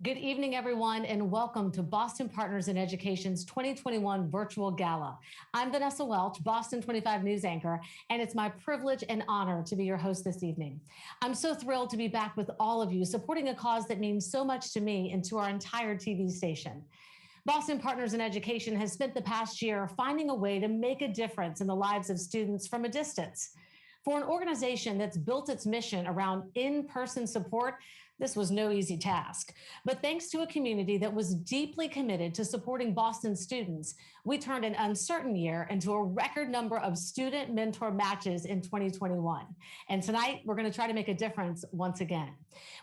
Good evening, everyone, and welcome to Boston Partners in Education's 2021 Virtual Gala. I'm Vanessa Welch, Boston 25 News anchor, and it's my privilege and honor to be your host this evening. I'm so thrilled to be back with all of you, supporting a cause that means so much to me and to our entire TV station. Boston Partners in Education has spent the past year finding a way to make a difference in the lives of students from a distance. For an organization that's built its mission around in-person support, this was no easy task. But thanks to a community that was deeply committed to supporting Boston students, we turned an uncertain year into a record number of student mentor matches in 2021. And tonight, we're going to try to make a difference once again.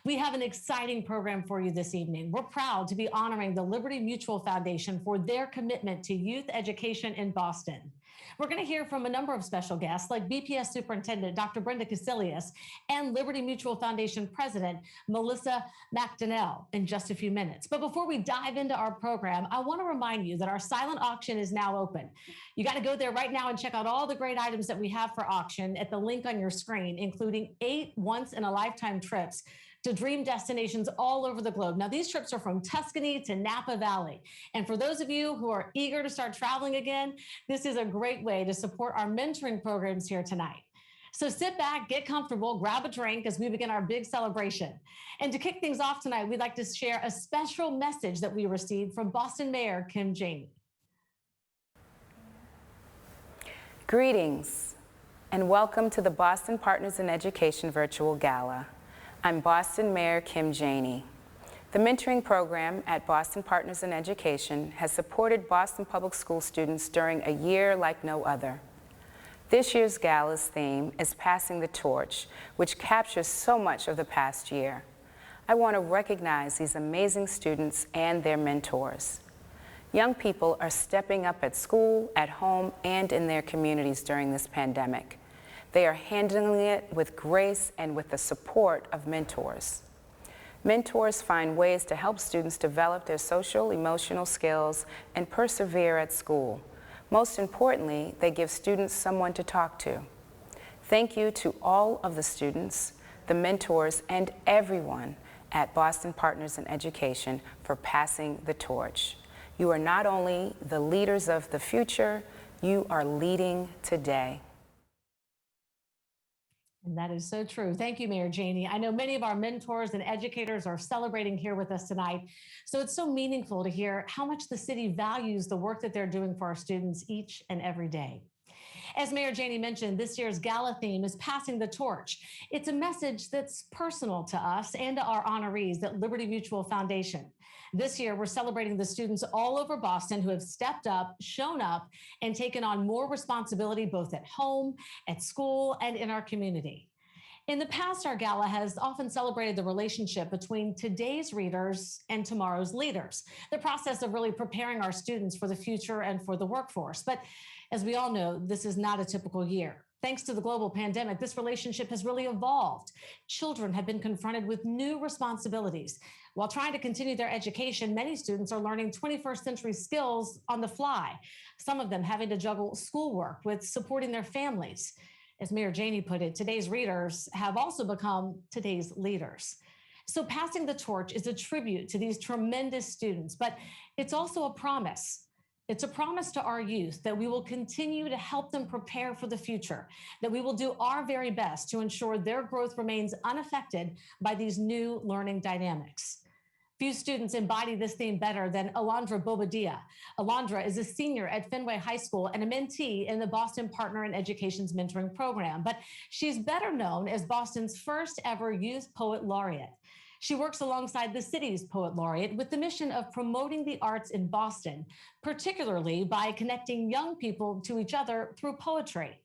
We have an exciting program for you this evening. We're proud to be honoring the Liberty Mutual Foundation for their commitment to youth education in Boston. We're going to hear from a number of special guests like BPS Superintendent Dr. Brenda Cassellius and Liberty Mutual Foundation President Melissa McDonnell in just a few minutes. But before we dive into our program, I want to remind you that our silent auction is now open. You got to go there right now and check out all the great items that we have for auction at the link on your screen, including 8 once-in-a-lifetime trips to dream destinations all over the globe. Now, these trips are from Tuscany to Napa Valley. And for those of you who are eager to start traveling again, this is a great way to support our mentoring programs here tonight. So sit back, get comfortable, grab a drink as we begin our big celebration. And to kick things off tonight, we'd like to share a special message that we received from Boston Mayor Kim Janey. Greetings and welcome to the Boston Partners in Education Virtual Gala. I'm Boston Mayor Kim Janey. The mentoring program at Boston Partners in Education has supported Boston Public School students during a year like no other. This year's gala's theme is Passing the Torch, which captures so much of the past year. I want to recognize these amazing students and their mentors. Young people are stepping up at school, at home, and in their communities during this pandemic. They are handling it with grace and with the support of mentors. Mentors find ways to help students develop their social, emotional skills and persevere at school. Most importantly, they give students someone to talk to. Thank you to all of the students, the mentors, and everyone at Boston Partners in Education for passing the torch. You are not only the leaders of the future, you are leading today. And that is so true. Thank you, Mayor Janey. I know many of our mentors and educators are celebrating here with us tonight. So it's so meaningful to hear how much the city values the work that they're doing for our students each and every day. As Mayor Janey mentioned, this year's gala theme is Passing the Torch. It's a message that's personal to us and to our honorees at Liberty Mutual Foundation. This year, we're celebrating the students all over Boston who have stepped up, shown up, and taken on more responsibility both at home, at school, and in our community. In the past, our gala has often celebrated the relationship between today's readers and tomorrow's leaders, the process of really preparing our students for the future and for the workforce. But as we all know, this is not a typical year. Thanks to the global pandemic, this relationship has really evolved. Children have been confronted with new responsibilities. While trying to continue their education, many students are learning 21st century skills on the fly, some of them having to juggle schoolwork with supporting their families. As Mayor Janey put it, today's readers have also become today's leaders. So passing the torch is a tribute to these tremendous students, but it's also a promise. It's a promise to our youth that we will continue to help them prepare for the future, that we will do our very best to ensure their growth remains unaffected by these new learning dynamics. Few students embody this theme better than Alondra Bobadilla. Alondra is a senior at Fenway High School and a mentee in the Boston Partner in Education's mentoring program, but she's better known as Boston's first ever Youth Poet Laureate. She works alongside the city's Poet Laureate with the mission of promoting the arts in Boston, particularly by connecting young people to each other through poetry.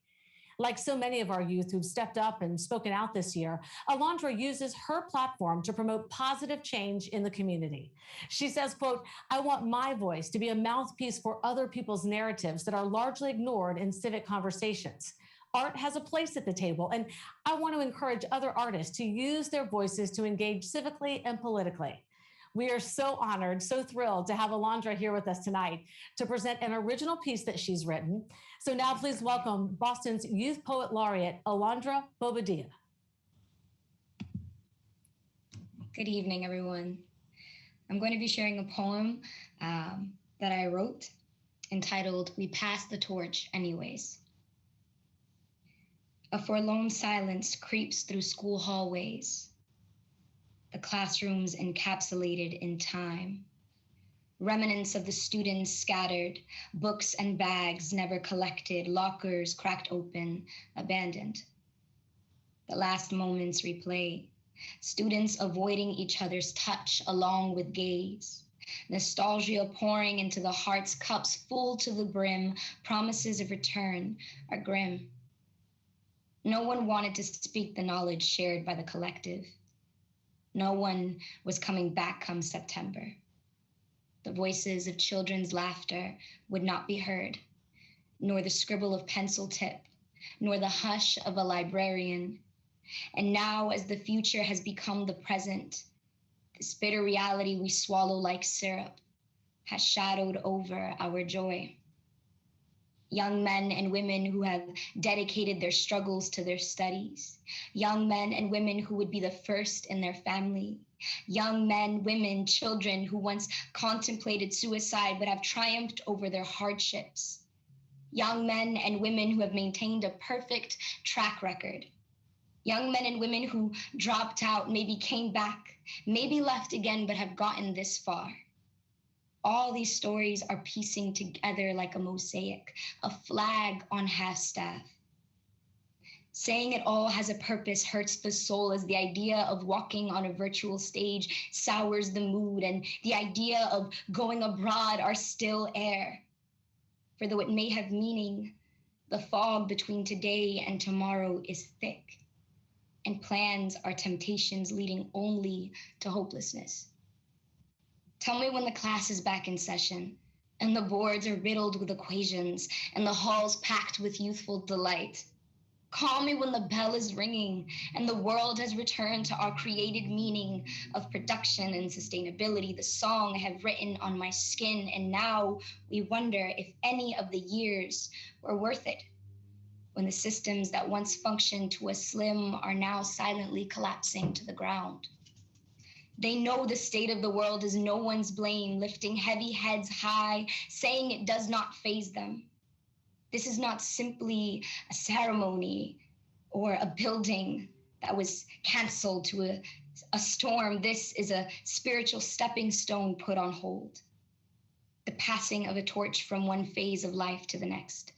Like so many of our youth who've stepped up and spoken out this year, Alondra uses her platform to promote positive change in the community. She says, quote, "I want my voice to be a mouthpiece for other people's narratives that are largely ignored in civic conversations. Art has a place at the table, and I want to encourage other artists to use their voices to engage civically and politically." We are so honored, so thrilled to have Alondra here with us tonight to present an original piece that she's written. So now please welcome Boston's Youth Poet Laureate, Alondra Bobadilla. Good evening, everyone. I'm going to be sharing a poem that I wrote entitled, "We Pass the Torch Anyways." A forlorn silence creeps through school hallways, the classrooms encapsulated in time. Remnants of the students scattered, books and bags never collected, lockers cracked open, abandoned. The last moments replay, students avoiding each other's touch along with gaze. Nostalgia pouring into the heart's cups full to the brim, promises of return are grim. No one wanted to speak the knowledge shared by the collective. No one was coming back come September. The voices of children's laughter would not be heard, nor the scribble of pencil tip, nor the hush of a librarian. And now, as the future has become the present, this bitter reality we swallow like syrup has shadowed over our joy. Young men and women who have dedicated their struggles to their studies. Young men and women who would be the first in their family. Young men, women, children who once contemplated suicide but have triumphed over their hardships. Young men and women who have maintained a perfect track record. Young men and women who dropped out, maybe came back, maybe left again, but have gotten this far. All these stories are piecing together like a mosaic, a flag on half-staff. Saying it all has a purpose hurts the soul, as the idea of walking on a virtual stage sours the mood, and the idea of going abroad are still air. For though it may have meaning, the fog between today and tomorrow is thick, and plans are temptations leading only to hopelessness. Tell me when the class is back in session, and the boards are riddled with equations, and the halls packed with youthful delight. Call me when the bell is ringing, and the world has returned to our created meaning of production and sustainability, the song I have written on my skin, and now we wonder if any of the years were worth it, when the systems that once functioned to a slim are now silently collapsing to the ground. They know the state of the world is no one's blame, lifting heavy heads high, saying it does not faze them. This is not simply a ceremony or a building that was canceled to a storm. This is a spiritual stepping stone put on hold. The passing of a torch from one phase of life to the next.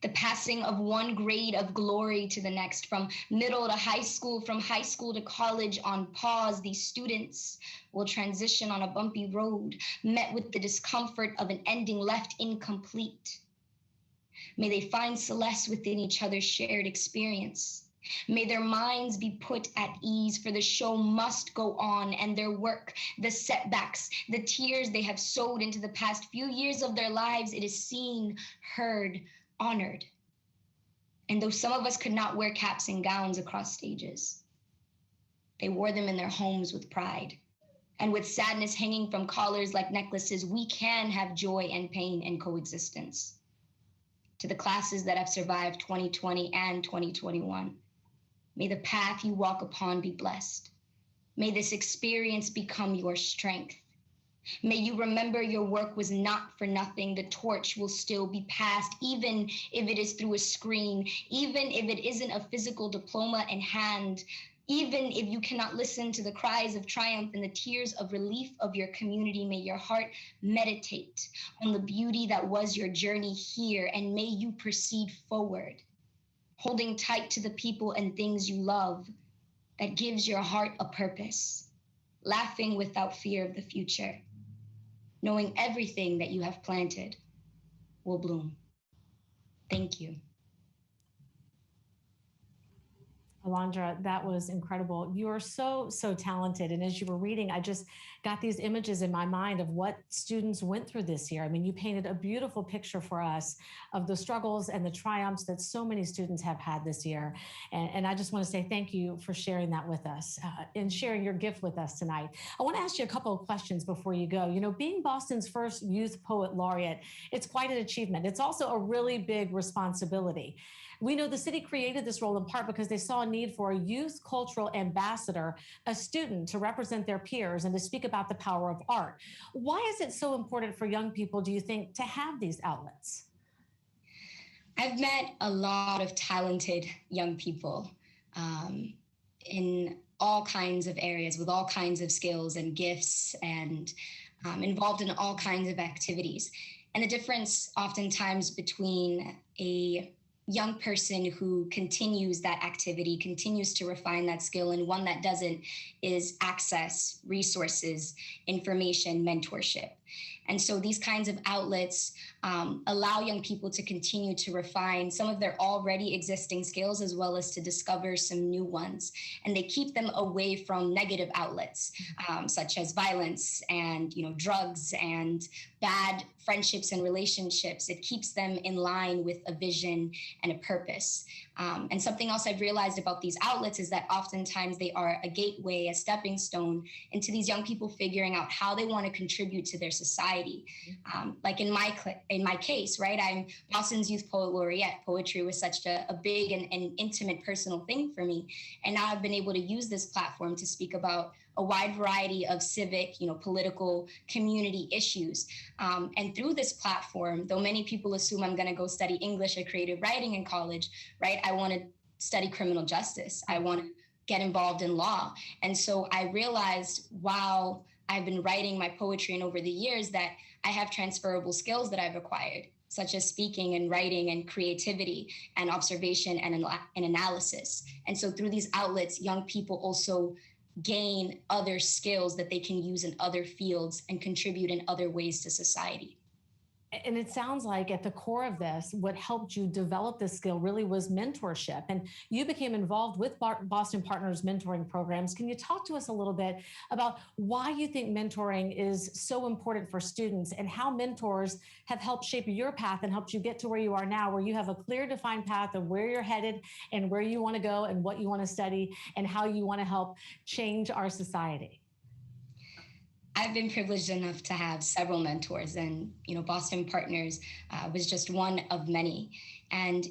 The passing of one grade of glory to the next, from middle to high school, from high school to college on pause. These students will transition on a bumpy road, met with the discomfort of an ending left incomplete. May they find solace within each other's shared experience. May their minds be put at ease, for the show must go on, and their work, the setbacks, the tears they have sowed into the past few years of their lives, it is seen, heard, honored. And though some of us could not wear caps and gowns across stages, they wore them in their homes with pride. And with sadness hanging from collars like necklaces, we can have joy and pain in coexistence. To the classes that have survived 2020 and 2021, may the path you walk upon be blessed. May this experience become your strength. May you remember your work was not for nothing. The torch will still be passed, even if it is through a screen, even if it isn't a physical diploma in hand, even if you cannot listen to the cries of triumph and the tears of relief of your community. May your heart meditate on the beauty that was your journey here, and may you proceed forward, holding tight to the people and things you love that gives your heart a purpose, laughing without fear of the future, knowing everything that you have planted will bloom. Thank you. Alondra, that was incredible. You are so, so talented. And as you were reading, I just got these images in my mind of what students went through this year. I mean, you painted a beautiful picture for us of the struggles and the triumphs that so many students have had this year. And I just want to say thank you for sharing that with us and sharing your gift with us tonight. I want to ask you a couple of questions before you go. You know, being Boston's first youth poet laureate, it's quite an achievement. It's also a really big responsibility. We know the city created this role in part because they saw a need for a youth cultural ambassador, a student to represent their peers and to speak about the power of art. Why is it so important for young people, do you think, to have these outlets? I've met a lot of talented young people in all kinds of areas with all kinds of skills and gifts and involved in all kinds of activities. And the difference oftentimes between a young person who continues that activity, continues to refine that skill, and one that doesn't is access, resources, information, mentorship. And so these kinds of outlets allow young people to continue to refine some of their already existing skills as well as to discover some new ones. And they keep them away from negative outlets such as violence and drugs and bad friendships and relationships. It keeps them in line with a vision and a purpose. And something else I've realized about these outlets is that oftentimes they are a gateway, a stepping stone into these young people figuring out how they want to contribute to their society. Like in my case, right? I'm Boston's Youth Poet Laureate. Poetry was such a big and intimate personal thing for me. And now I've been able to use this platform to speak about a wide variety of civic, political, community issues. And through this platform, though many people assume I'm going to go study English or creative writing in college, right? I want to study criminal justice. I want to get involved in law. And so I realized while I've been writing my poetry and over the years that I have transferable skills that I've acquired, such as speaking and writing and creativity and observation and analysis. And so through these outlets, young people also gain other skills that they can use in other fields and contribute in other ways to society. And it sounds like at the core of this, what helped you develop this skill really was mentorship. And you became involved with Boston Partners mentoring programs. Can you talk to us a little bit about why you think mentoring is so important for students and how mentors have helped shape your path and helped you get to where you are now, where you have a clear defined path of where you're headed and where you want to go and what you want to study and how you want to help change our society? I've been privileged enough to have several mentors, and Boston Partners was just one of many. And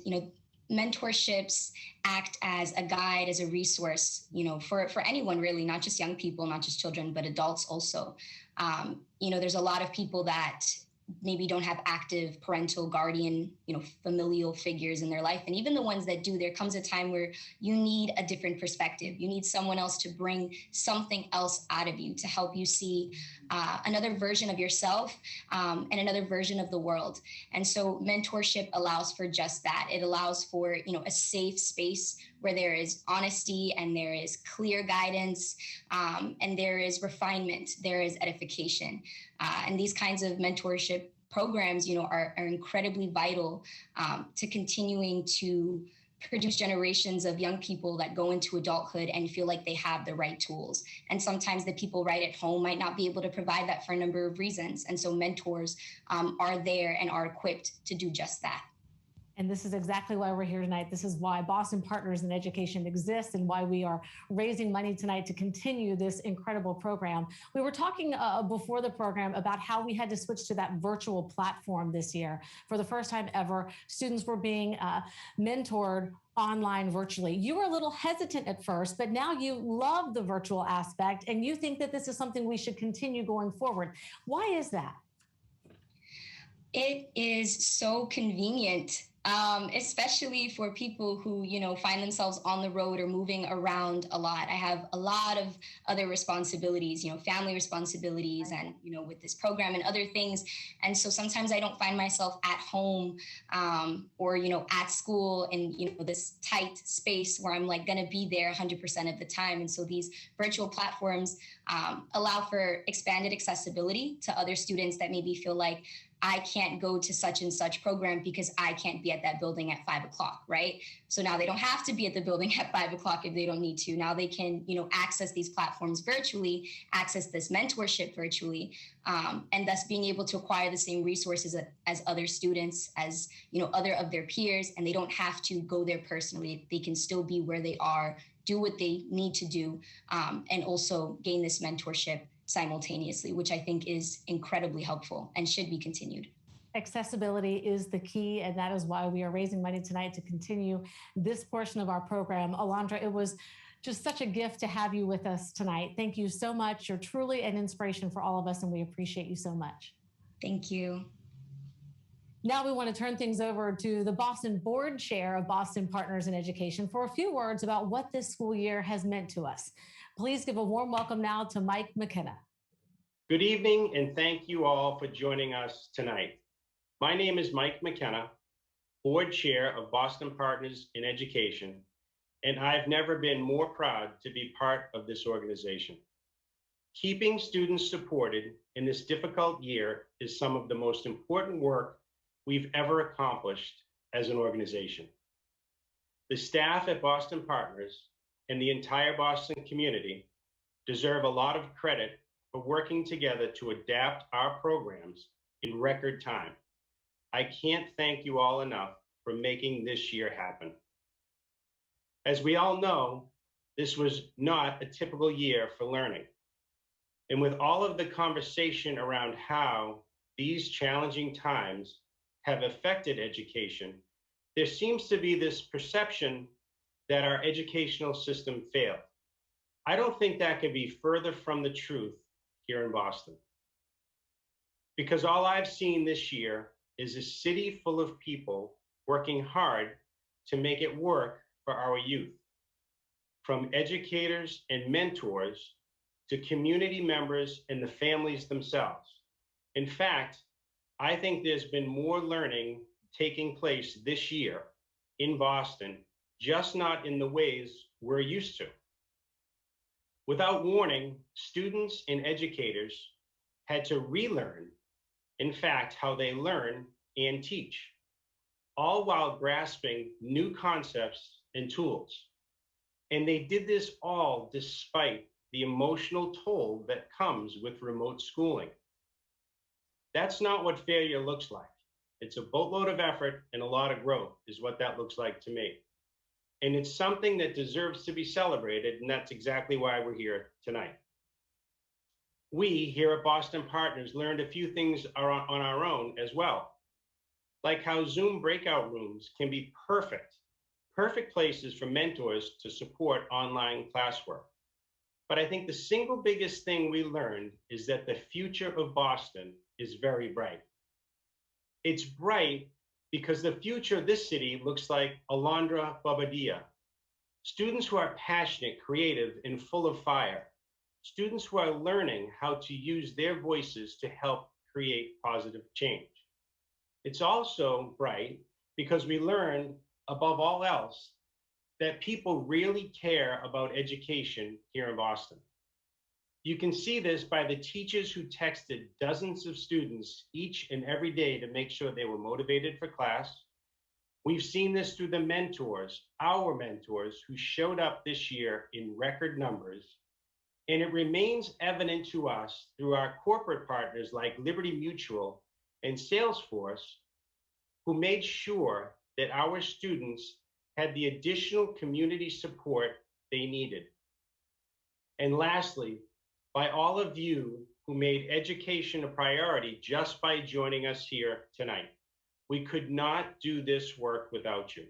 mentorships act as a guide, as a resource, for anyone really, not just young people, not just children, but adults also. There's a lot of people that maybe don't have active parental, guardian, familial figures in their life. And even the ones that do, there comes a time where you need a different perspective. You need someone else to bring something else out of you to help you see another version of yourself and another version of the world. And so mentorship allows for just that. It allows for, a safe space where there is honesty and there is clear guidance and there is refinement, there is edification. And these kinds of mentorship programs, are incredibly vital to continuing to produce generations of young people that go into adulthood and feel like they have the right tools. And sometimes the people right at home might not be able to provide that for a number of reasons. And so mentors are there and are equipped to do just that. And this is exactly why we're here tonight. This is why Boston Partners in Education exists and why we are raising money tonight to continue this incredible program. We were talking before the program about how we had to switch to that virtual platform this year. For the first time ever, students were being mentored online virtually. You were a little hesitant at first, but now you love the virtual aspect and you think that this is something we should continue going forward. Why is that? It is so convenient. Especially for people who, find themselves on the road or moving around a lot. I have a lot of other responsibilities, family responsibilities and, with this program and other things. And so sometimes I don't find myself at home or, at school in, this tight space where I'm like going to be there 100% of the time. And so these virtual platforms allow for expanded accessibility to other students that maybe feel like I can't go to such and such program because I can't be at that building at 5 o'clock, right? So now they don't have to be at the building at 5 o'clock if they don't need to. Now they can, access these platforms virtually, access this mentorship virtually, and thus being able to acquire the same resources as other students, as, other of their peers, and they don't have to go there personally. They can still be where they are, do what they need to do, and also gain this mentorship simultaneously, which I think is incredibly helpful and should be continued. accessibility is the key, and that is why we are raising money tonight to continue this portion of our program. Alondra, it was just such a gift to have you with us tonight. Thank you so much. You're truly an inspiration for all of us, and we appreciate you so much. Thank you. Now we want to turn things over to the Boston Board Chair of Boston Partners in Education for a few words about what this school year has meant to us. Please give a warm welcome now to Mike McKenna. Good evening, and thank you all for joining us tonight. My name is Mike McKenna, Board Chair of Boston Partners in Education, and I've never been more proud to be part of this organization. Keeping students supported in this difficult year is some of the most important work we've ever accomplished as an organization. The staff at Boston Partners and the entire Boston community deserve a lot of credit for working together to adapt our programs in record time. I can't thank you all enough for making this year happen. As we all know, this was not a typical year for learning. And with all of the conversation around how these challenging times have affected education, there seems to be this perception that our educational system failed. I don't think that could be further from the truth here in Boston. Because all I've seen this year is a city full of people working hard to make it work for our youth. From educators and mentors to community members and the families themselves. In fact, I think there's been more learning taking place this year in Boston, just not in the ways we're used to. Without warning, students and educators had to relearn, in fact, how they learn and teach, all while grasping new concepts and tools. And they did this all despite the emotional toll that comes with remote schooling. That's not what failure looks like. It's a boatload of effort and a lot of growth is what that looks like to me. And it's something that deserves to be celebrated, and that's exactly why we're here tonight. We here at Boston Partners learned a few things on our own as well, like how Zoom breakout rooms can be perfect places for mentors to support online classwork. But I think the single biggest thing we learned is that the future of Boston is very bright. It's bright because the future of this city looks like Alondra, Bobadilla. Students who are passionate, creative, and full of fire. Students who are learning how to use their voices to help create positive change. It's also bright because we learned, above all else, that people really care about education here in Boston. You can see this by the teachers who texted dozens of students each and every day to make sure they were motivated for class. We've seen this through the mentors, our mentors, who showed up this year in record numbers. And it remains evident to us through our corporate partners like Liberty Mutual and Salesforce, who made sure that our students had the additional community support they needed. And lastly, by all of you who made education a priority just by joining us here tonight. We could not do this work without you.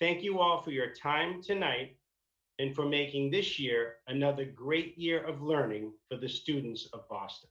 Thank you all for your time tonight and for making this year another great year of learning for the students of Boston.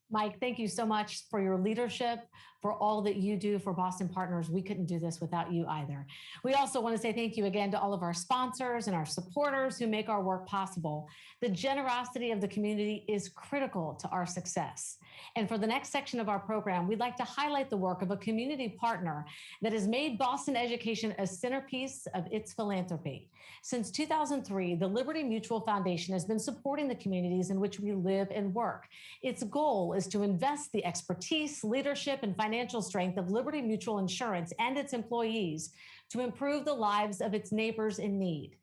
Mike, thank you so much for your leadership, for all that you do for Boston Partners. We couldn't do this without you either. We also want to say thank you again to all of our sponsors and our supporters who make our work possible. The generosity of the community is critical to our success. And for the next section of our program, we'd like to highlight the work of a community partner that has made Boston education a centerpiece of its philanthropy. Since 2003, the Liberty Mutual Foundation has been supporting the communities in which we live and work. Its goal is to invest the expertise, leadership, and financial strength of Liberty Mutual Insurance and its employees to improve the lives of its neighbors in need.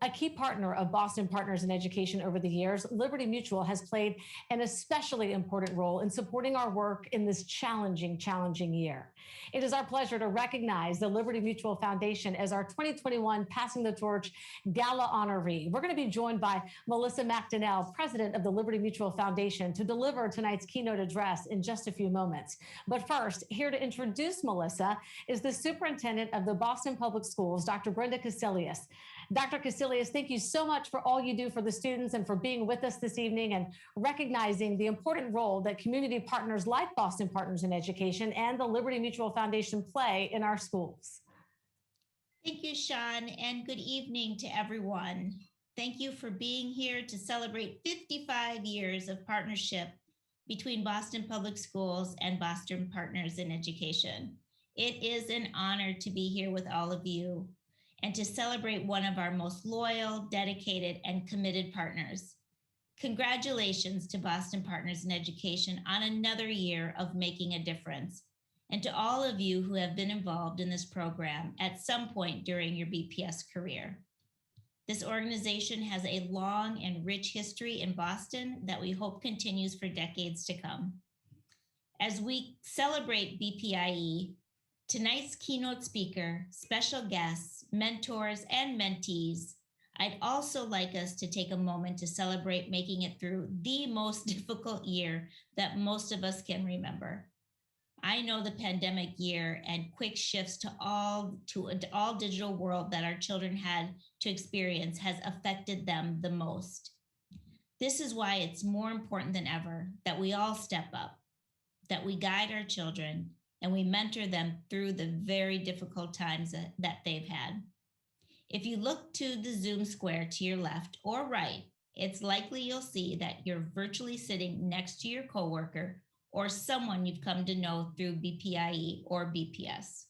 A key partner of Boston Partners in Education over the years, Liberty Mutual has played an especially important role in supporting our work in this challenging year. It is our pleasure to recognize the Liberty Mutual Foundation as our 2021 Passing the Torch Gala honoree. We're going to be joined by Melissa McDonnell, president of the Liberty Mutual Foundation, to deliver tonight's keynote address in just a few moments. But first, here to introduce Melissa is the superintendent of the Boston Public Schools, Dr. Brenda Cassellius. Dr. Cassellius, thank you so much for all you do for the students and for being with us this evening and recognizing the important role that community partners like Boston Partners in Education and the Liberty Mutual Foundation play in our schools. Thank you, Sean, and good evening to everyone. Thank you for being here to celebrate 55 years of partnership between Boston Public Schools and Boston Partners in Education. It is an honor to be here with all of you and to celebrate one of our most loyal, dedicated, and committed partners. Congratulations to Boston Partners in Education on another year of making a difference, and to all of you who have been involved in this program at some point during your BPS career. This organization has a long and rich history in Boston that we hope continues for decades to come. As we celebrate BPIE, tonight's keynote speaker, special guests, mentors, and mentees, I'd also like us to take a moment to celebrate making it through the most difficult year that most of us can remember. I know the pandemic year and quick shifts to all digital world that our children had to experience has affected them the most. This is why it's more important than ever that we all step up, that we guide our children, and we mentor them through the very difficult times that they've had. If you look to the Zoom square to your left or right, it's likely you'll see that you're virtually sitting next to your coworker or someone you've come to know through BPIE or BPS.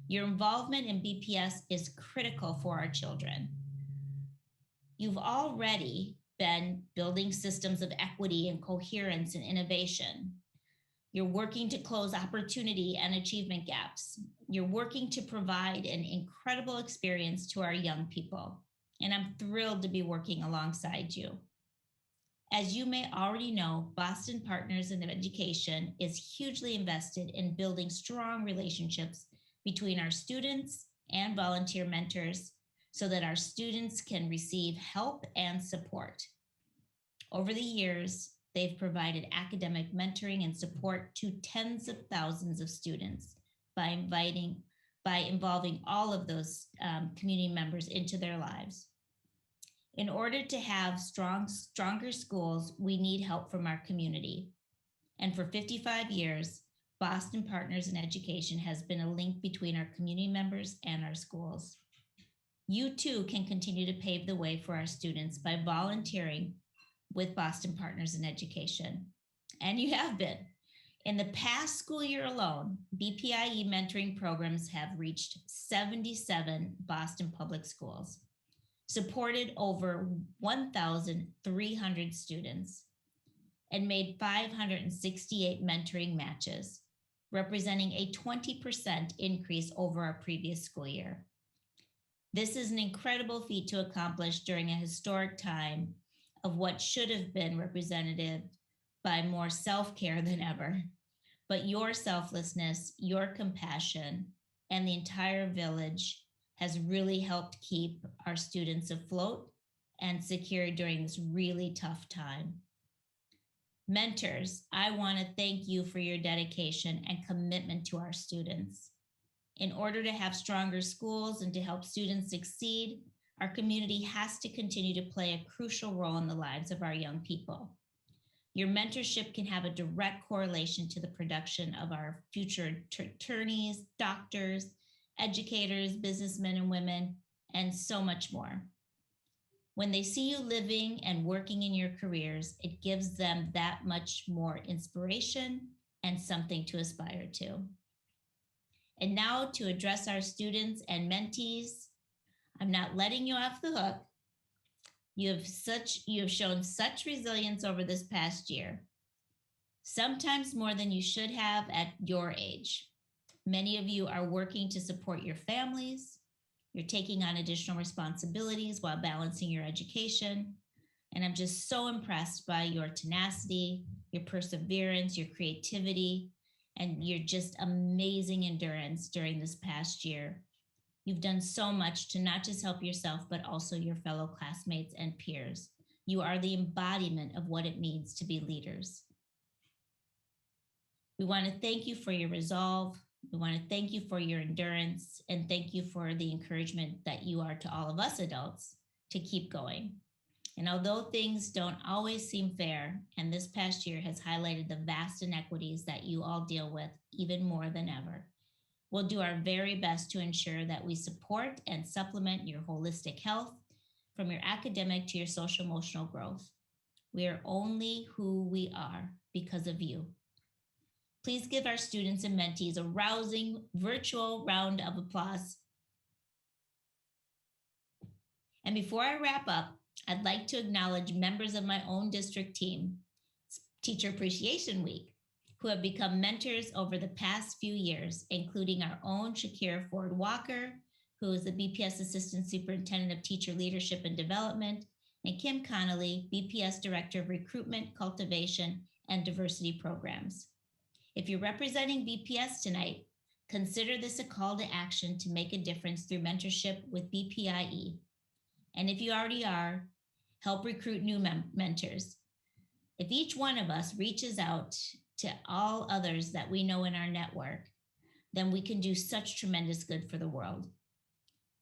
Your involvement in BPS is critical for our children. You've already been building systems of equity and coherence and innovation. You're working to close opportunity and achievement gaps. You're working to provide an incredible experience to our young people. And I'm thrilled to be working alongside you. As you may already know, Boston Partners in Education is hugely invested in building strong relationships between our students and volunteer mentors so that our students can receive help and support. Over the years, they've provided academic mentoring and support to tens of thousands of students by involving all of those community members into their lives. In order to have stronger schools, we need help from our community. And for 55 years, Boston Partners in Education has been a link between our community members and our schools. You too can continue to pave the way for our students by volunteering with Boston Partners in Education. And you have been. In the past school year alone, BPIE mentoring programs have reached 77 Boston public schools, supported over 1,300 students, and made 568 mentoring matches, representing a 20% increase over our previous school year. This is an incredible feat to accomplish during a historic time of what should have been represented by more self-care than ever. But your selflessness, your compassion, and the entire village has really helped keep our students afloat and secure during this really tough time. Mentors, I want to thank you for your dedication and commitment to our students. In order to have stronger schools and to help students succeed, our community has to continue to play a crucial role in the lives of our young people. Your mentorship can have a direct correlation to the production of our future attorneys, doctors, educators, businessmen and women, and so much more. When they see you living and working in your careers, it gives them that much more inspiration and something to aspire to. And now to address our students and mentees, I'm not letting you off the hook. You have shown such resilience over this past year, sometimes more than you should have at your age. Many of you are working to support your families, You're taking on additional responsibilities while balancing your education. And I'm just so impressed by your tenacity, your perseverance, your creativity, and your just amazing endurance during this past year. You've done so much to not just help yourself, but also your fellow classmates and peers. You are the embodiment of what it means to be leaders. We want to thank you for your resolve. We want to thank you for your endurance, and thank you for the encouragement that you are to all of us adults to keep going. And although things don't always seem fair, and this past year has highlighted the vast inequities that you all deal with even more than ever, we'll do our very best to ensure that we support and supplement your holistic health from your academic to your social emotional growth. We are only who we are because of you. Please give our students and mentees a rousing virtual round of applause. And before I wrap up, I'd like to acknowledge members of my own district team, Teacher Appreciation Week, who have become mentors over the past few years, including our own Shakira Ford Walker, who is the BPS Assistant Superintendent of Teacher Leadership and Development, and Kim Connolly, BPS Director of Recruitment, Cultivation, and Diversity Programs. If you're representing BPS tonight, consider this a call to action to make a difference through mentorship with BPIE. And if you already are, help recruit new mentors. If each one of us reaches out to all others that we know in our network, then we can do such tremendous good for the world.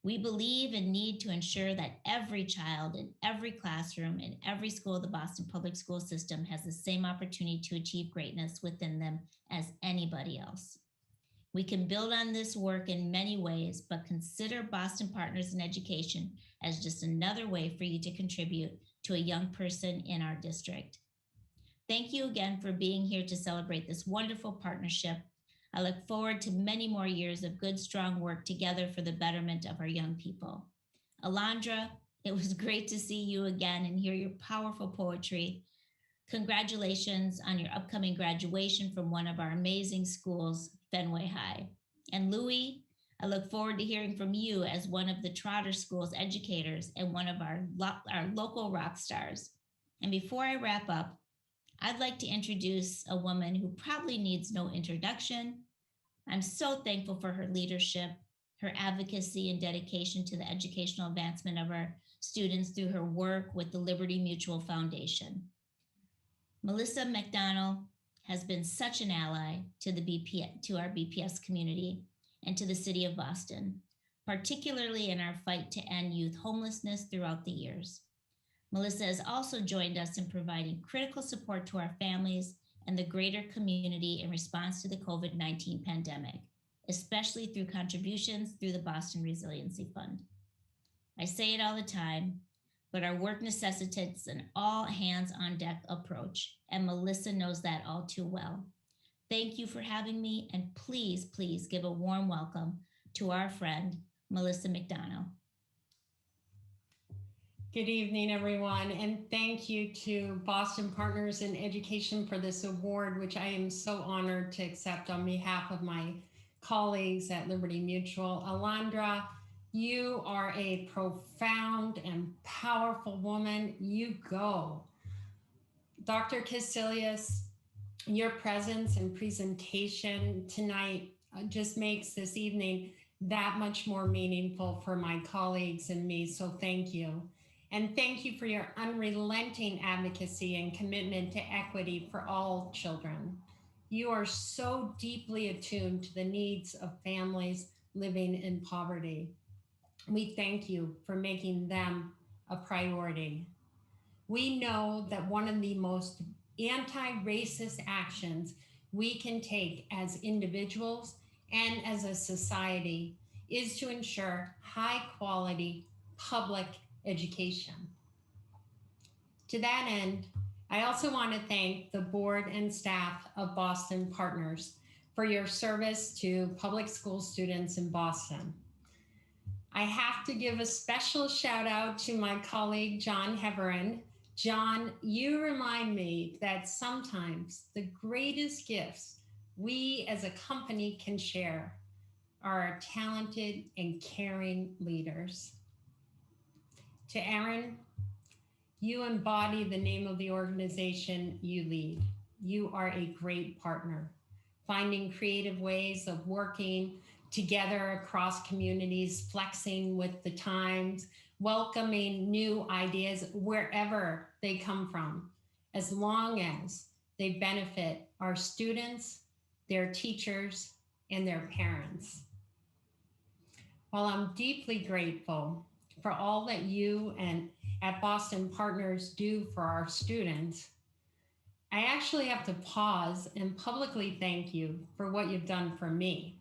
We believe and need to ensure that every child in every classroom in every school of the Boston Public School System has the same opportunity to achieve greatness within them as anybody else. We can build on this work in many ways, but consider Boston Partners in Education as just another way for you to contribute to a young person in our district. Thank you again for being here to celebrate this wonderful partnership. I look forward to many more years of good, strong work together for the betterment of our young people. Alondra, it was great to see you again and hear your powerful poetry. Congratulations on your upcoming graduation from one of our amazing schools, Fenway High. And Louie, I look forward to hearing from you as one of the Trotter School's educators and one of our local rock stars. And before I wrap up, I'd like to introduce a woman who probably needs no introduction. I'm so thankful for her leadership, her advocacy, and dedication to the educational advancement of our students through her work with the Liberty Mutual Foundation. Melissa McDonnell has been such an ally to our BPS community and to the city of Boston, particularly in our fight to end youth homelessness throughout the years. Melissa has also joined us in providing critical support to our families and the greater community in response to the COVID-19 pandemic, especially through contributions through the Boston Resiliency Fund. I say it all the time, but our work necessitates an all hands on deck approach, and Melissa knows that all too well. Thank you for having me, and please, please give a warm welcome to our friend, Melissa McDonnell. Good evening, everyone, and thank you to Boston Partners in Education for this award, which I am so honored to accept on behalf of my colleagues at Liberty Mutual. Alondra, you are a profound and powerful woman. You go. Dr. Cassellius, your presence and presentation tonight just makes this evening that much more meaningful for my colleagues and me, so thank you. And thank you for your unrelenting advocacy and commitment to equity for all children. You are so deeply attuned to the needs of families living in poverty. We thank you for making them a priority. We know that one of the most anti-racist actions we can take as individuals and as a society is to ensure high quality public education. To that end, I also want to thank the board and staff of Boston Partners for your service to public school students in Boston. I have to give a special shout out to my colleague, John Heverin. John, you remind me that sometimes the greatest gifts we as a company can share are our talented and caring leaders. To Aaron, you embody the name of the organization you lead. You are a great partner, finding creative ways of working together across communities, flexing with the times, welcoming new ideas wherever they come from, as long as they benefit our students, their teachers, and their parents. While I'm deeply grateful for all that you and at Boston Partners do for our students, I actually have to pause and publicly thank you for what you've done for me.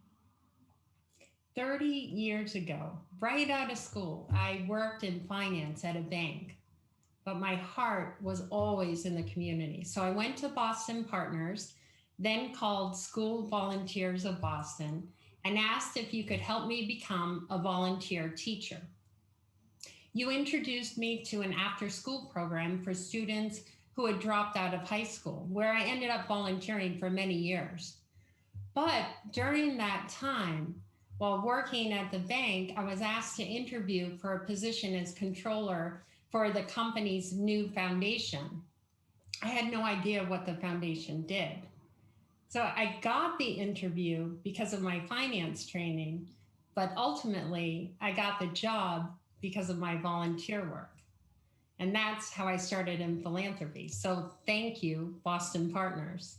30 years ago, right out of school, I worked in finance at a bank, but my heart was always in the community. So I went to Boston Partners, then called School Volunteers of Boston, and asked if you could help me become a volunteer teacher. You introduced me to an after-school program for students who had dropped out of high school, where I ended up volunteering for many years. But during that time, while working at the bank, I was asked to interview for a position as controller for the company's new foundation. I had no idea what the foundation did. So I got the interview because of my finance training, but ultimately I got the job because of my volunteer work. And that's how I started in philanthropy. So thank you, Boston Partners.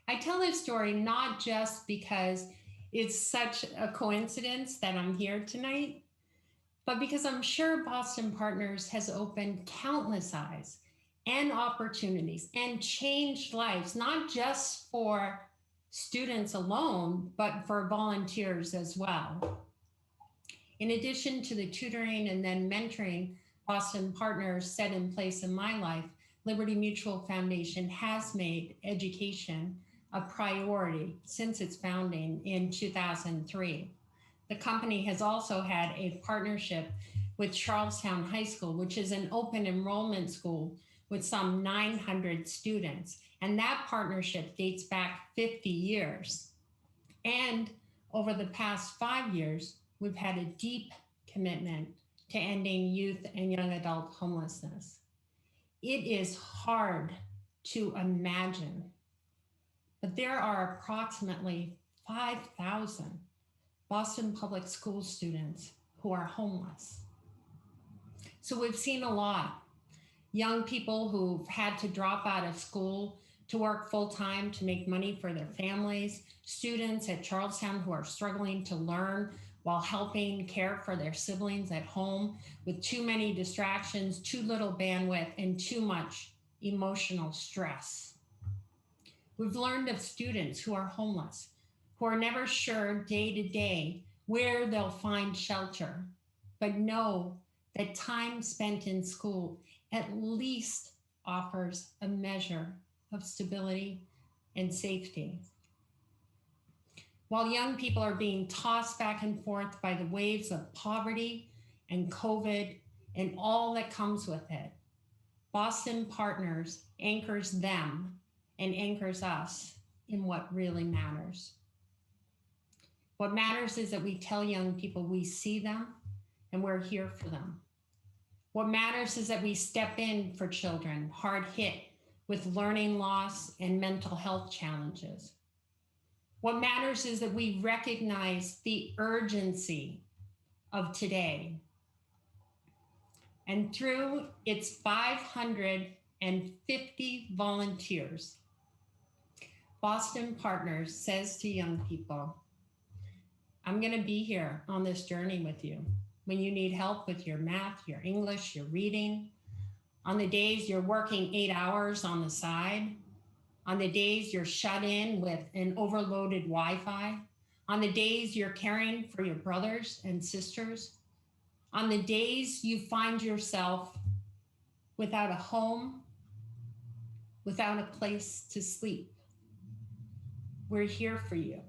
I tell this story not just because it's such a coincidence that I'm here tonight, but because I'm sure Boston Partners has opened countless eyes and opportunities and changed lives, not just for students alone, but for volunteers as well. In addition to the tutoring and then mentoring Boston Partners set in place in my life, Liberty Mutual Foundation has made education a priority since its founding in 2003. The company has also had a partnership with Charlestown High School, which is an open enrollment school with some 900 students. And that partnership dates back 50 years. And over the past 5 years, we've had a deep commitment to ending youth and young adult homelessness. It is hard to imagine, but there are approximately 5,000 Boston Public School students who are homeless. So we've seen a lot. Young people who've had to drop out of school to work full-time to make money for their families, students at Charlestown who are struggling to learn while helping care for their siblings at home with too many distractions, too little bandwidth, and too much emotional stress. We've learned of students who are homeless, who are never sure day to day where they'll find shelter, but know that time spent in school at least offers a measure of stability and safety. While young people are being tossed back and forth by the waves of poverty and COVID and all that comes with it, Boston Partners anchors them and anchors us in what really matters. What matters is that we tell young people we see them and we're here for them. What matters is that we step in for children hard hit with learning loss and mental health challenges. What matters is that we recognize the urgency of today. And through its 550 volunteers, Boston Partners says to young people, I'm going to be here on this journey with you. When you need help with your math, your English, your reading, on the days you're working 8 hours on the side, on the days you're shut in with an overloaded Wi-Fi, on the days you're caring for your brothers and sisters, on the days you find yourself without a home, without a place to sleep. We're here for you.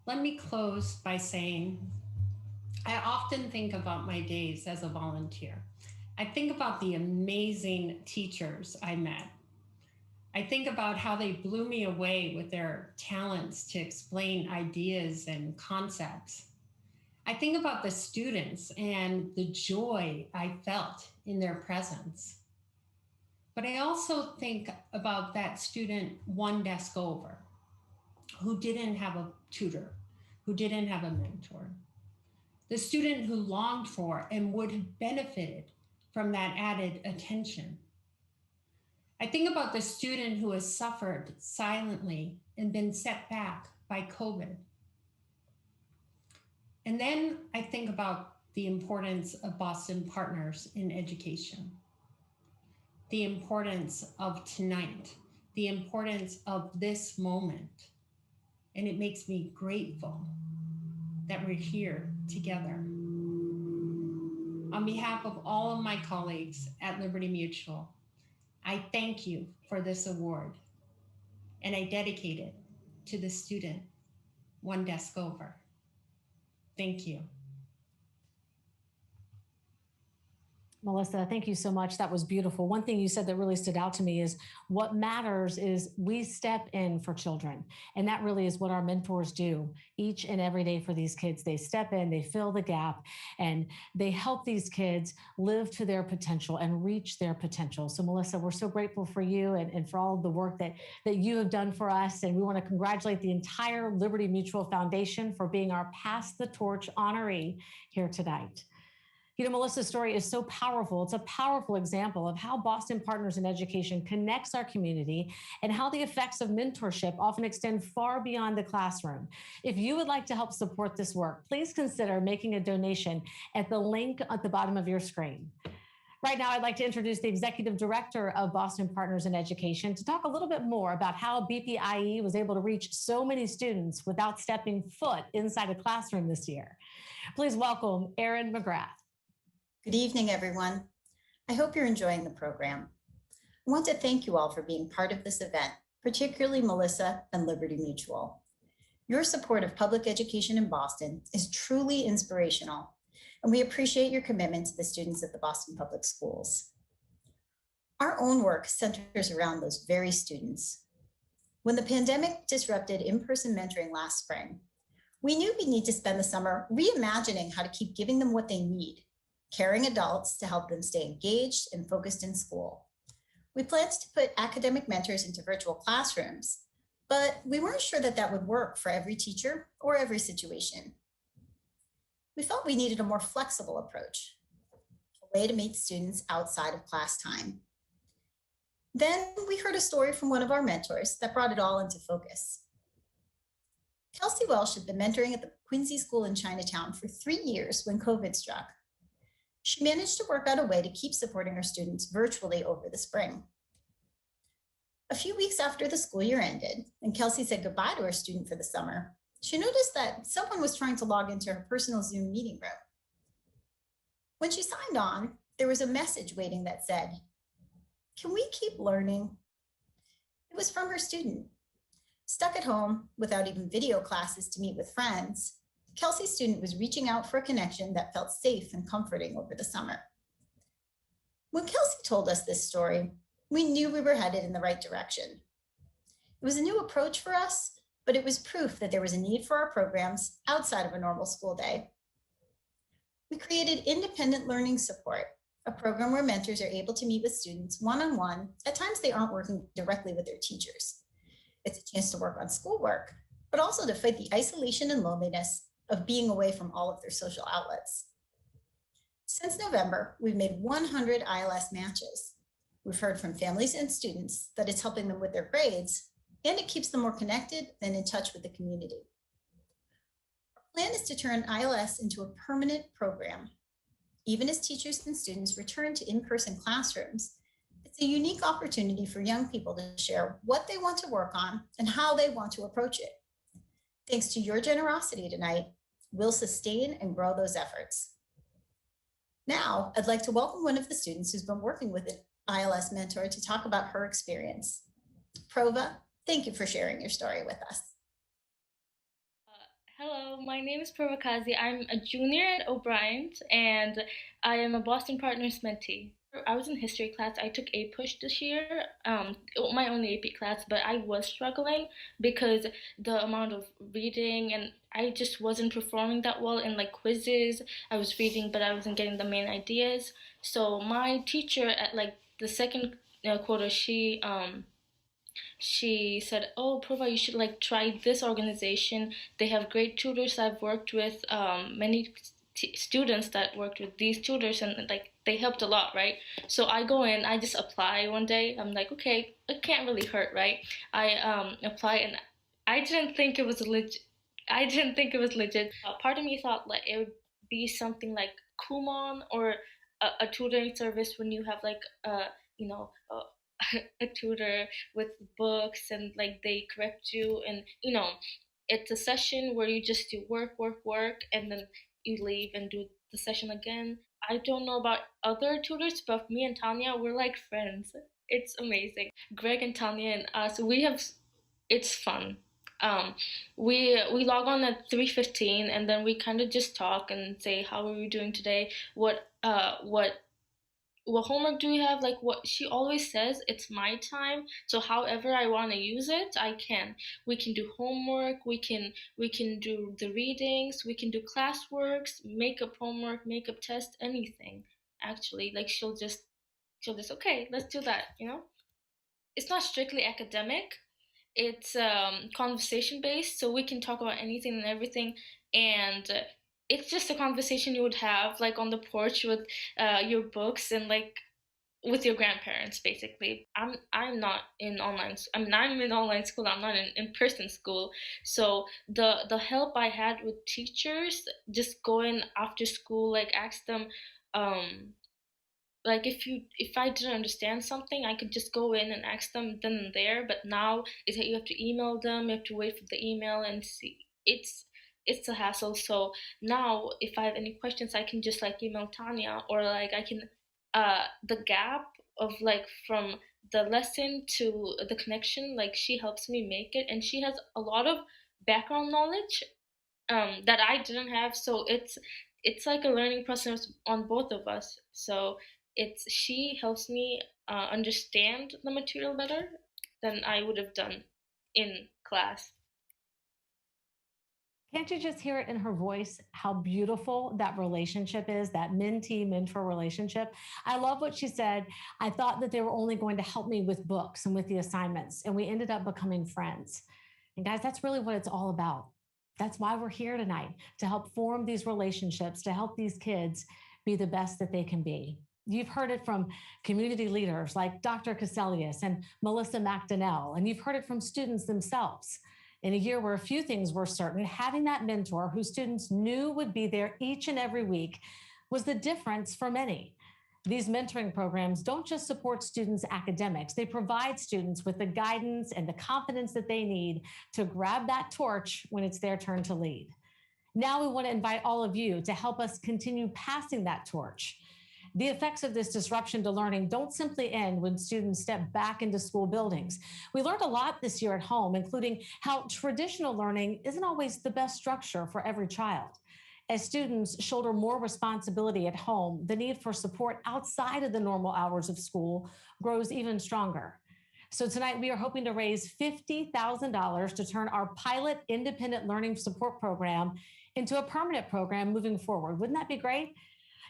Let me close by saying, I often think about my days as a volunteer. I think about the amazing teachers I met, I think about how they blew me away with their talents to explain ideas and concepts. I think about the students and the joy I felt in their presence. But I also think about that student one desk over who didn't have a tutor, who didn't have a mentor. The student who longed for and would have benefited from that added attention. I think about the student who has suffered silently and been set back by COVID. And then I think about the importance of Boston Partners in education, the importance of tonight, the importance of this moment. And it makes me grateful that we're here together. On behalf of all of my colleagues at Liberty Mutual, I thank you for this award, and I dedicate it to the student one desk over. Thank you. Melissa, thank you so much. That was beautiful. One thing you said that really stood out to me is what matters is we step in for children. And that really is what our mentors do each and every day for these kids. They step in, they fill the gap, and they help these kids live to their potential and reach their potential. So Melissa, we're so grateful for you and for all of the work that you have done for us. And we want to congratulate the entire Liberty Mutual Foundation for being our Pass the Torch honoree here tonight. You know, Melissa's story is so powerful. It's a powerful example of how Boston Partners in Education connects our community and how the effects of mentorship often extend far beyond the classroom. If you would like to help support this work, please consider making a donation at the link at the bottom of your screen. Right now, I'd like to introduce the Executive Director of Boston Partners in Education to talk a little bit more about how BPIE was able to reach so many students without stepping foot inside a classroom this year. Please welcome Erin Mcgrath. Good evening, everyone. I hope you're enjoying the program. I want to thank you all for being part of this event, particularly Melissa and Liberty Mutual. Your support of public education in Boston is truly inspirational, and we appreciate your commitment to the students at the Boston Public Schools. Our own work centers around those very students. When the pandemic disrupted in-person mentoring last spring, we knew we'd need to spend the summer reimagining how to keep giving them what they need, caring adults to help them stay engaged and focused in school. We planned to put academic mentors into virtual classrooms, but we weren't sure that that would work for every teacher or every situation. We felt we needed a more flexible approach, a way to meet students outside of class time. Then we heard a story from one of our mentors that brought it all into focus. Kelsey Welsh had been mentoring at the Quincy School in Chinatown for 3 years when COVID struck. She managed to work out a way to keep supporting her students virtually over the spring. A few weeks after the school year ended, and Kelsey said goodbye to her student for the summer, she noticed that someone was trying to log into her personal Zoom meeting room. When she signed on, there was a message waiting that said, "Can we keep learning?" It was from her student. Stuck at home without even video classes to meet with friends, Kelsey's student was reaching out for a connection that felt safe and comforting over the summer. When Kelsey told us this story, we knew we were headed in the right direction. It was a new approach for us, but it was proof that there was a need for our programs outside of a normal school day. We created Independent Learning Support, a program where mentors are able to meet with students one-on-one at times they aren't working directly with their teachers. It's a chance to work on schoolwork, but also to fight the isolation and loneliness of being away from all of their social outlets. Since November, we've made 100 ILS matches. We've heard from families and students that it's helping them with their grades, and it keeps them more connected and in touch with the community. Our plan is to turn ILS into a permanent program. Even as teachers and students return to in-person classrooms, it's a unique opportunity for young people to share what they want to work on and how they want to approach it. Thanks to your generosity tonight, we'll sustain and grow those efforts. Now, I'd like to welcome one of the students who's been working with an ILS mentor to talk about her experience. Prova, thank you for sharing your story with us. Hello, my name is Promikazi. I'm a junior at O'Brien's and I am a Boston Partners mentee. I was in history class. I took a push this year, my only AP class, but I was struggling because the amount of reading and I just wasn't performing that well in like quizzes. I was reading, but I wasn't getting the main ideas. So my teacher at like the second quarter, she said, "Oh, Prova, you should like try this organization. They have great tutors. I've worked with many students that worked with these tutors, and like they helped a lot, right?" So I go in, I just apply one day. I'm like, okay, it can't really hurt, right? I apply, and I didn't think it was legit. I didn't think it was legit. Part of me thought like it would be something like Kumon or a tutoring service when you have like you know. A tutor with books and like they correct you and it's a session where you just do work and then you leave and do the session again. I don't know about other tutors, but me and Tanya, we're like friends. It's amazing. Greg and Tanya and us, it's fun. um we log on at 3:15 and then we kind of just talk and say how are we doing today, what homework do you have, like what she always says, it's my time, so however I want to use it I can. We can do homework, we can do the readings, we can do classworks, makeup homework, makeup test, anything. Actually, like she'll just okay, let's do that, it's not strictly academic. It's conversation based, so we can talk about anything and everything. And it's just a conversation you would have like on the porch with your books and like with your grandparents. Basically, I'm not in online. I mean, I'm in online school. I'm not in person school. So the help I had with teachers, just going after school, like ask them. Like if I didn't understand something, I could just go in and ask them then and there. But now is that you have to email them, you have to wait for the email and see. It's a hassle. So now if I have any questions, I can just like email Tanya, or like I can the gap of like from the lesson to the connection, like she helps me make it, and she has a lot of background knowledge that I didn't have. So it's like a learning process on both of us. So it's she helps me understand the material better than I would have done in class. Can't you just hear it in her voice how beautiful that relationship is, that mentee mentor relationship? I love what she said. I thought that they were only going to help me with books and with the assignments, and we ended up becoming friends. And guys, that's really what it's all about. That's why we're here tonight, to help form these relationships, to help these kids be the best that they can be. You've heard it from community leaders like Dr. Cassellius and Melissa McDonnell, and you've heard it from students themselves. In a year where a few things were certain, having that mentor who students knew would be there each and every week was the difference for many. These mentoring programs don't just support students' academics, they provide students with the guidance and the confidence that they need to grab that torch when it's their turn to lead. Now we want to invite all of you to help us continue passing that torch. The effects of this disruption to learning don't simply end when students step back into school buildings. We learned a lot this year at home, including how traditional learning isn't always the best structure for every child. As students shoulder more responsibility at home, the need for support outside of the normal hours of school grows even stronger. So tonight we are hoping to raise $50,000 to turn our pilot independent learning support program into a permanent program moving forward. Wouldn't that be great?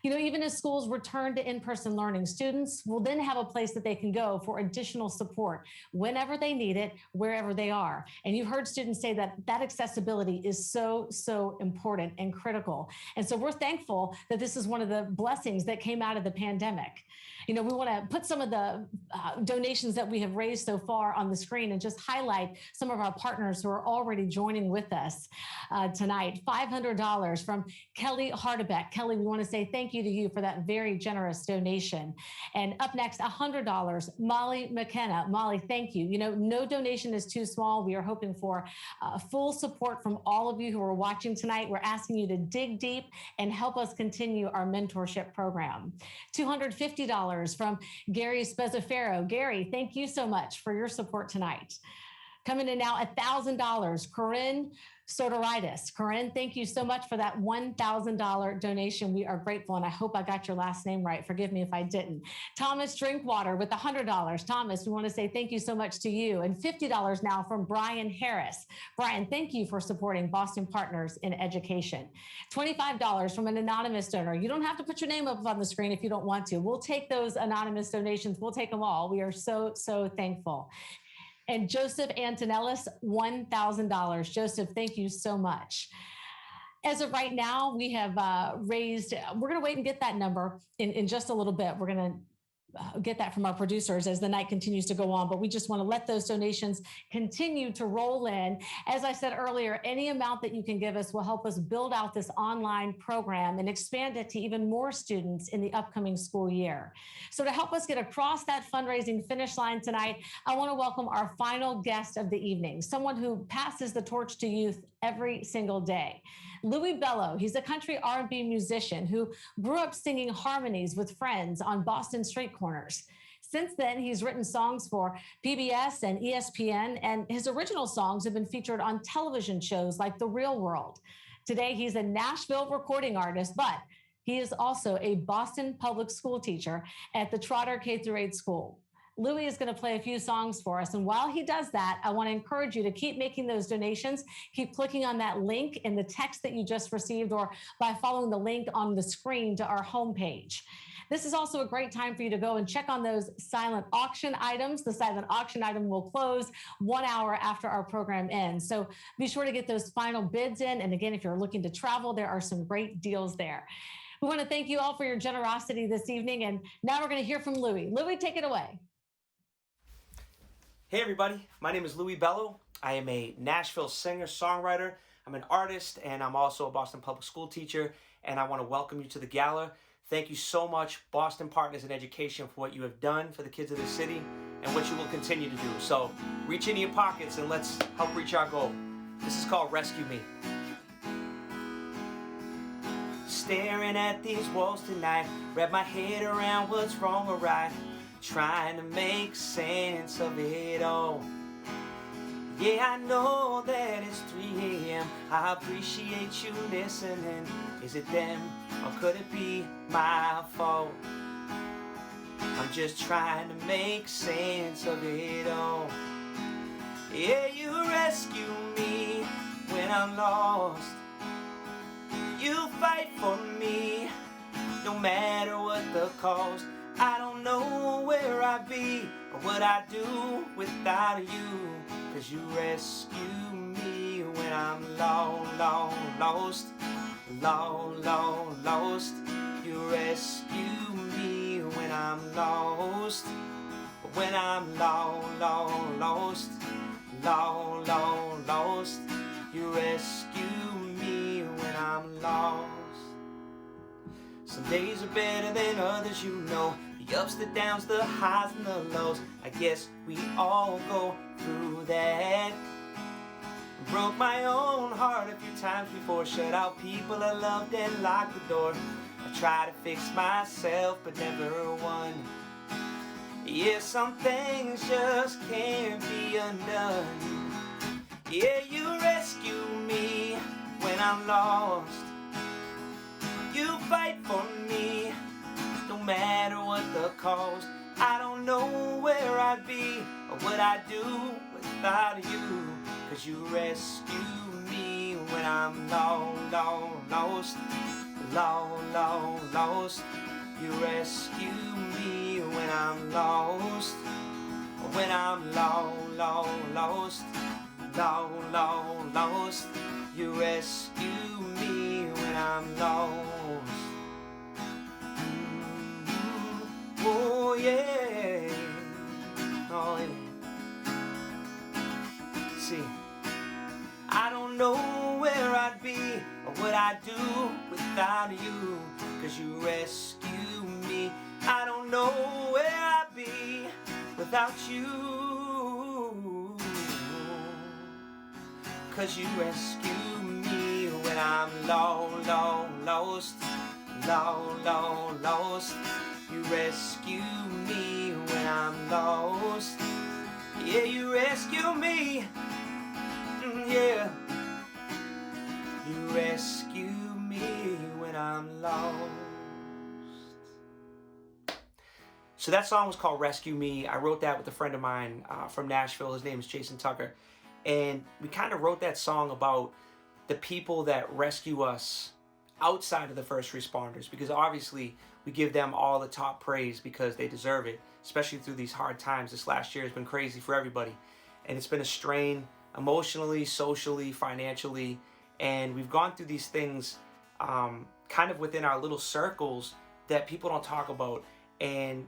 Even as schools return to in-person learning, students will then have a place that they can go for additional support whenever they need it, wherever they are. And you've heard students say that accessibility is so, so important and critical. And so we're thankful that this is one of the blessings that came out of the pandemic. We want to put some of the donations that we have raised so far on the screen and just highlight some of our partners who are already joining with us tonight. $500 from Kelly Hardebeck. Kelly, we want to say thank you to you for that very generous donation. And up next, $100, Molly McKenna. Molly, thank you. No donation is too small. We are hoping for full support from all of you who are watching tonight. We're asking you to dig deep and help us continue our mentorship program. $250 from Gary Spezzafero. Gary, thank you so much for your support tonight. Coming in now, $1,000, Corinne Soteritis. Corinne, thank you so much for that $1,000 donation. We are grateful, and I hope I got your last name right. Forgive me if I didn't. Thomas Drinkwater with $100. Thomas, we want to say thank you so much to you. And $50 now from Brian Harris. Brian, thank you for supporting Boston Partners in Education. $25 from an anonymous donor. You don't have to put your name up on the screen if you don't want to. We'll take those anonymous donations. We'll take them all. We are so, so thankful. And Joseph Antonellis, $1,000. Joseph, thank you so much. As of right now, we have raised, we're going to wait and get that number in just a little bit. We're going to get that from our producers as the night continues to go on, but we just want to let those donations continue to roll in. As I said earlier, any amount that you can give us will help us build out this online program and expand it to even more students in the upcoming school year. So to help us get across that fundraising finish line tonight, I want to welcome our final guest of the evening, someone who passes the torch to youth every single day. Louie Bello, he's a country R&B musician who grew up singing harmonies with friends on Boston street corners. Since then, he's written songs for PBS and ESPN, and his original songs have been featured on television shows like The Real World. Today, he's a Nashville recording artist, but he is also a Boston public school teacher at the Trotter K-8 school. Louie is going to play a few songs for us. And while he does that, I want to encourage you to keep making those donations. Keep clicking on that link in the text that you just received or by following the link on the screen to our homepage. This is also a great time for you to go and check on those silent auction items. The silent auction item will close 1 hour after our program ends. So be sure to get those final bids in. And again, if you're looking to travel, there are some great deals there. We want to thank you all for your generosity this evening. And now we're going to hear from Louie. Louie, take it away. Hey everybody, my name is Louie Bello. I am a Nashville singer-songwriter. I'm an artist and I'm also a Boston public school teacher, and I want to welcome you to the gala. Thank you so much, Boston Partners in Education, for what you have done for the kids of the city and what you will continue to do. So reach into your pockets and let's help reach our goal. This is called Rescue Me. Staring at these walls tonight, wrap my head around what's wrong or right, trying to make sense of it all. Yeah, I know that it's 3 a.m. I appreciate you listening. Is it them or could it be my fault? I'm just trying to make sense of it all. Yeah, you rescue me when I'm lost. You fight for me no matter what the cost. I don't know where I'd be or what I'd do without you, 'cause you rescue me when I'm lost. You rescue me when I'm lost. When I'm lost. You rescue me when I'm lost. Some days are better than others, you know. The ups, the downs, the highs and the lows. I guess we all go through that. Broke my own heart a few times before. Shut out people I loved and locked the door. I tried to fix myself but never won. Yeah, some things just can't be undone. Yeah, you rescue me when I'm lost. You fight for me no matter what the cost. I don't know where I'd be or what I'd do without you, 'cause you rescue me when I'm lost. You rescue me when I'm lost. When I'm lost. You rescue me when I'm lost. Oh yeah, oh yeah. See, I don't know where I'd be or what I'd do without you, 'cause you rescue me. I don't know where I'd be without you, 'cause you rescue me when I'm lost. You rescue me when I'm lost. Yeah, you rescue me. Yeah. You rescue me when I'm lost. So that song was called Rescue Me. I wrote that with a friend of mine from Nashville. His name is Jason Tucker. And we kind of wrote that song about the people that rescue us outside of the first responders, because obviously we give them all the top praise because they deserve it, especially through these hard times. This last year has been crazy for everybody. And it's been a strain emotionally, socially, financially. And we've gone through these things kind of within our little circles that people don't talk about. And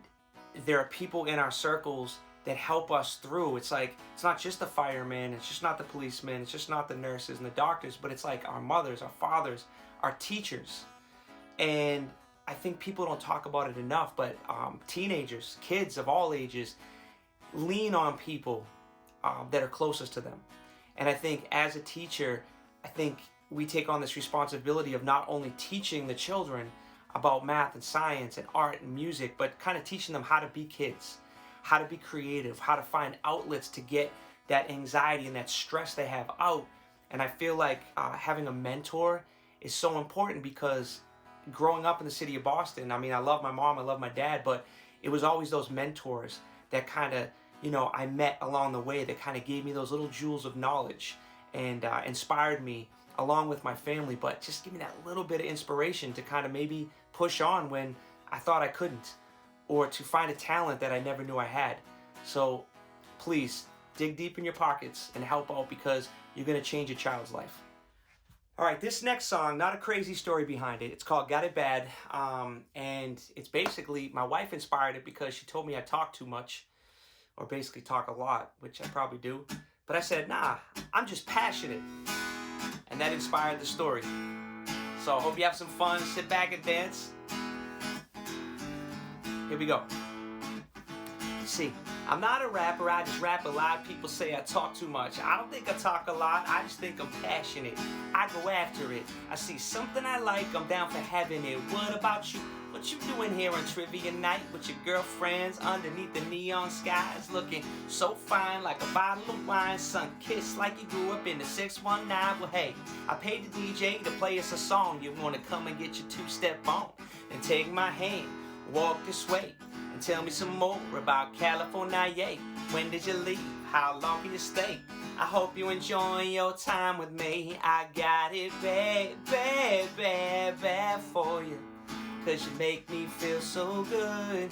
there are people in our circles that help us through. It's like, it's not just the firemen, it's just not the policemen, it's just not the nurses and the doctors, but it's like our mothers, our fathers, our teachers. And I think people don't talk about it enough, but teenagers, kids of all ages, lean on people that are closest to them. And I think as a teacher, I think we take on this responsibility of not only teaching the children about math and science and art and music, but kind of teaching them how to be kids, how to be creative, how to find outlets to get that anxiety and that stress they have out. And I feel like having a mentor is so important, because growing up in the city of Boston, I mean, I love my mom, I love my dad, but it was always those mentors that kind of, you know, I met along the way that kind of gave me those little jewels of knowledge and inspired me along with my family, but just give me that little bit of inspiration to kind of maybe push on when I thought I couldn't, or to find a talent that I never knew I had. So please dig deep in your pockets and help out, because you're going to change a child's life. All right, this next song, not a crazy story behind it. It's called Got It Bad. And it's basically, my wife inspired it because she told me I talk too much, or basically talk a lot, which I probably do. But I said, nah, I'm just passionate. And that inspired the story. So I hope you have some fun, sit back and dance. Here we go. See, I'm not a rapper, I just rap a lot. People say I talk too much. I don't think I talk a lot, I just think I'm passionate. I go after it. I see something I like, I'm down for having it. What about you? What you doing here on trivia night with your girlfriends underneath the neon skies, looking so fine like a bottle of wine, sun-kissed like you grew up in the 619. Well, hey, I paid the DJ to play us a song. You wanna come and get your two-step on and take my hand, walk this way, and tell me some more about California. Yeah. When did you leave? How long can you stay? I hope you enjoying your time with me. I got it bad, bad, bad, bad for you, 'cause you make me feel so good,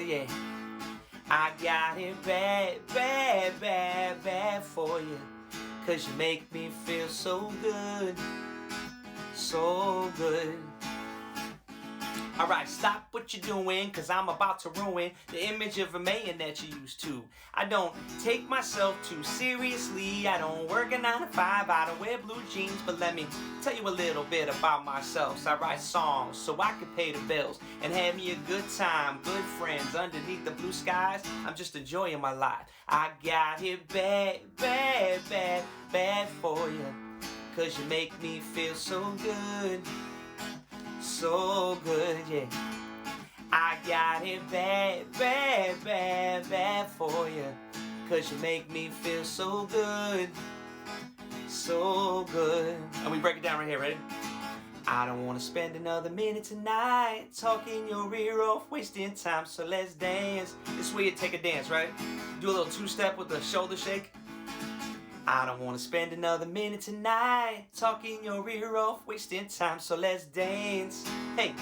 yeah. I got it bad, bad, bad, bad for you, 'cause you make me feel so good, so good. Alright, stop what you're doing, 'cause I'm about to ruin the image of a man that you used to. I don't take myself too seriously. I don't work a 9 to 5. I don't wear blue jeans. But let me tell you a little bit about myself. So I write songs so I can pay the bills and have me a good time. Good friends underneath the blue skies. I'm just enjoying my life. I got it bad, bad, bad, bad for you, 'cause you make me feel so good. So good, yeah. I got it bad, bad, bad, bad for you, 'cause you make me feel so good, so good. And we break it down right here, ready? I don't want to spend another minute tonight talking your ear off, wasting time, so let's dance. This is where you take a dance, right? Do a little two-step with the shoulder shake. I don't want to spend another minute tonight talking your ear off, wasting time, so let's dance. Hey,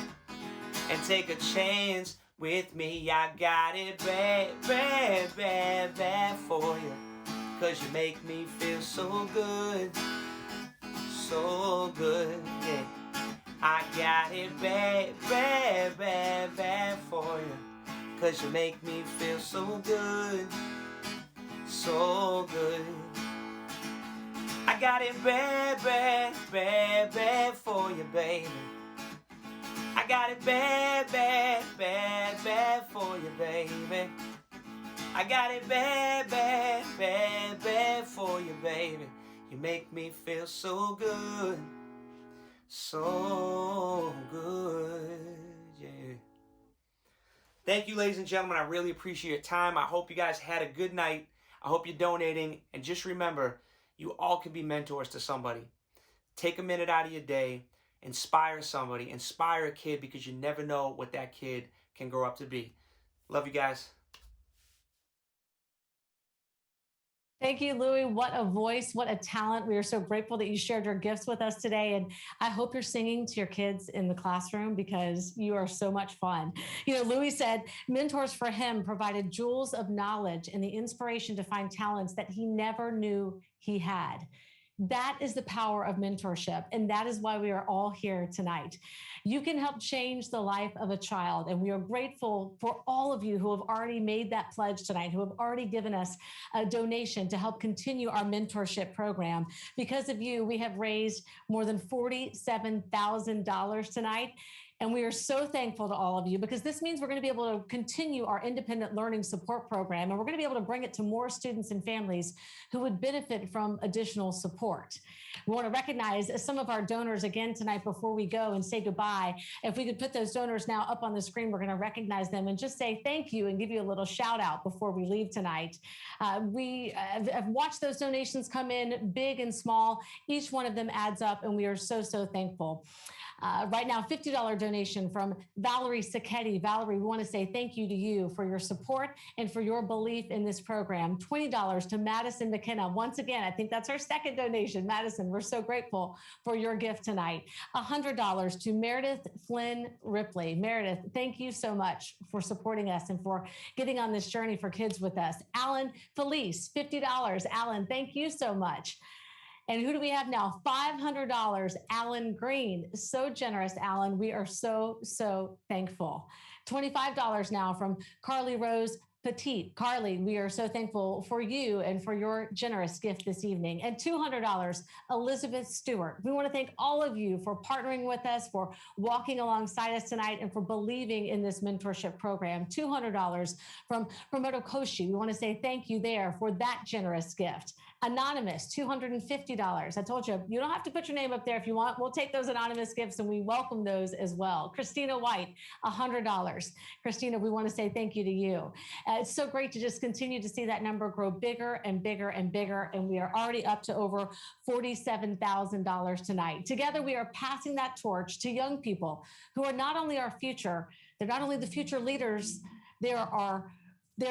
and take a chance with me. I got it bad, bad, bad, bad for you, 'cause you make me feel so good, yeah. I got it bad, bad, bad, bad for you, 'cause you make me feel so good, so good. I got it bad, bad, bad, bad for you, baby. I got it bad, bad, bad, bad for you, baby. I got it bad, bad, bad, bad for you, baby. You make me feel so good, so good, yeah. Thank you, ladies and gentlemen. I really appreciate your time. I hope you guys had a good night. I hope you're donating. And just remember, you all can be mentors to somebody. Take a minute out of your day. Inspire somebody. Inspire a kid, because you never know what that kid can grow up to be. Love you guys. Thank you, Louie. What a voice, what a talent. We are so grateful that you shared your gifts with us today. And I hope you're singing to your kids in the classroom, because you are so much fun. You know, Louie said mentors for him provided jewels of knowledge and the inspiration to find talents that he never knew he had. That is the power of mentorship. And that is why we are all here tonight. You can help change the life of a child. And we are grateful for all of you who have already made that pledge tonight, who have already given us a donation to help continue our mentorship program. Because of you, we have raised more than $47,000 tonight. And we are so thankful to all of you, because this means we're going to be able to continue our independent learning support program, and we're going to be able to bring it to more students and families who would benefit from additional support. We want to recognize some of our donors again tonight before we go and say goodbye. If we could put those donors now up on the screen, we're going to recognize them and just say thank you and give you a little shout out before we leave tonight. We have watched those donations come in, big and small. Each one of them adds up, and we are so, so thankful. Right now, $50 donation from Valerie Sacchetti. Valerie, we want to say thank you to you for your support and for your belief in this program. $20 to Madison McKenna. Once again, I think that's our second donation. Madison, we're so grateful for your gift tonight. $100 to Meredith Flynn Ripley. Meredith, thank you so much for supporting us and for getting on this journey for kids with us. Alan Felice, $50. Alan, thank you so much. And who do we have now? $500, Alan Green. So generous, Alan. We are so, so thankful. $25 now from Carly Rose Petit. Carly, we are so thankful for you and for your generous gift this evening. And $200, Elizabeth Stewart. We want to thank all of you for partnering with us, for walking alongside us tonight, and for believing in this mentorship program. $200 from Promoto Koshi. We want to say thank you there for that generous gift. Anonymous, $250. I told you, you don't have to put your name up there if you want. We'll take those anonymous gifts and we welcome those as well. Christina White, $100. Christina, we want to say thank you to you. It's so great to just continue to see that number grow bigger and bigger and bigger. And we are already up to over $47,000 tonight. Together, we are passing that torch to young people who are not only our future, they're not only the future leaders, they're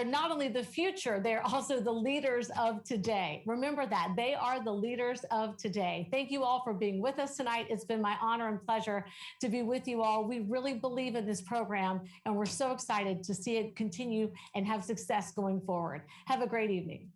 not only the future, they're also the leaders of today. Remember that. They are the leaders of today. Thank you all for being with us tonight. It's been my honor and pleasure to be with you all. We really believe in this program, and we're so excited to see it continue and have success going forward. Have a great evening.